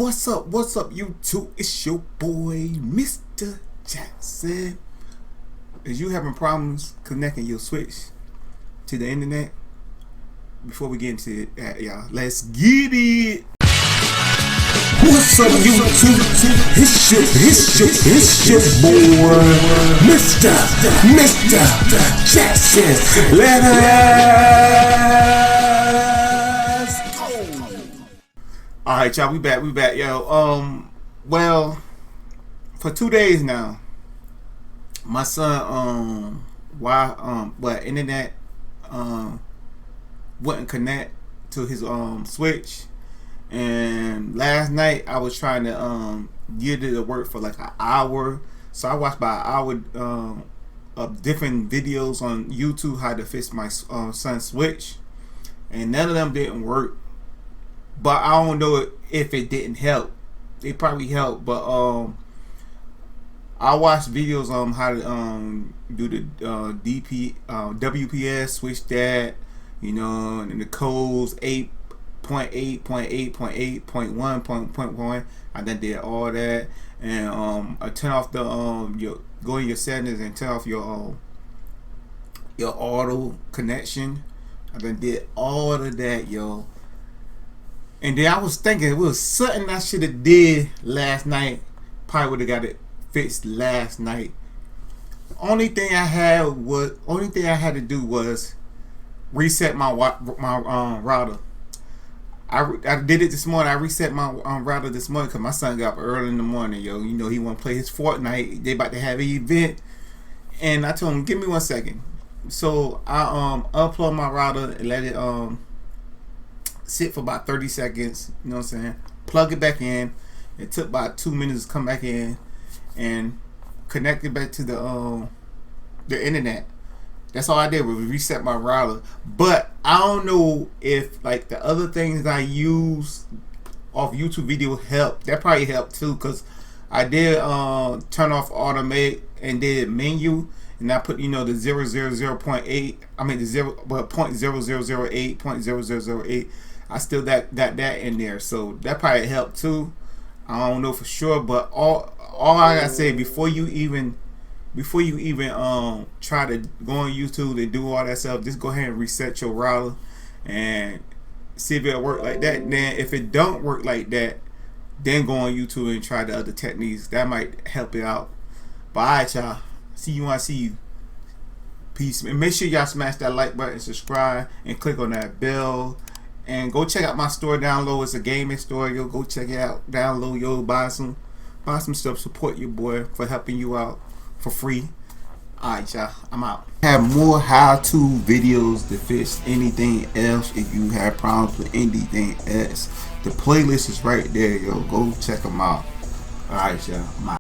What's up, YouTube? It's your boy, Mr. Jackson. Is you having problems connecting your Switch to the internet? Before we get into it, y'all, let's get it. What's up, YouTube? It's your boy, Mr. Jackson. Let's go. All right, y'all, we back, yo. Well, for 2 days now, my son, internet, wouldn't connect to his Switch. And last night I was trying to get it to work for like an hour. So I watched about an hour of different videos on YouTube how to fix my son's Switch, and none of them didn't work. But I don't know if it didn't help. It probably helped, but I watched videos on how to do the WPS, switch that, you know, and the codes 8.8.8.8.1.1. I done did all that, and I turn off the go in your settings and turn off your auto connection. I done did all of that, yo. And then I was thinking it was something I should have did last night. Probably would have got it fixed last night. Only thing I had to do was reset my router. I did it this morning. I reset my router this morning because my son got up early in the morning, yo. You know, he want to play his Fortnite. They about to have an event, and I told him, give me 1 second. So I unplugged my router and let it sit for about 30 seconds. You know what I'm saying? Plug it back in. It took about 2 minutes to come back in and connect it back to the internet. That's all I did was reset my router. But I don't know if like the other things I use off YouTube video help. That probably helped too, because I did turn off automate and did menu, and I put, you know, the 0.0008. I mean the 0.0008. I still got that in there, so that probably helped too. I don't know for sure, but all I gotta say before you even try to go on YouTube and do all that stuff, just go ahead and reset your router and see if it'll work like that. And then if it don't work like that, then go on YouTube and try the other techniques. That might help it out. But alright, y'all, see you when I see you. Peace. And make sure y'all smash that like button, subscribe, and click on that bell. And go check out my store down low. It's a gaming store. Yo, go check it out down low. Yo, buy some stuff. Support your boy for helping you out for free. Alright, y'all, I'm out. Have more how-to videos to fix anything else. If you have problems with anything else, the playlist is right there, yo. Go check them out. Alright, y'all, I'm out.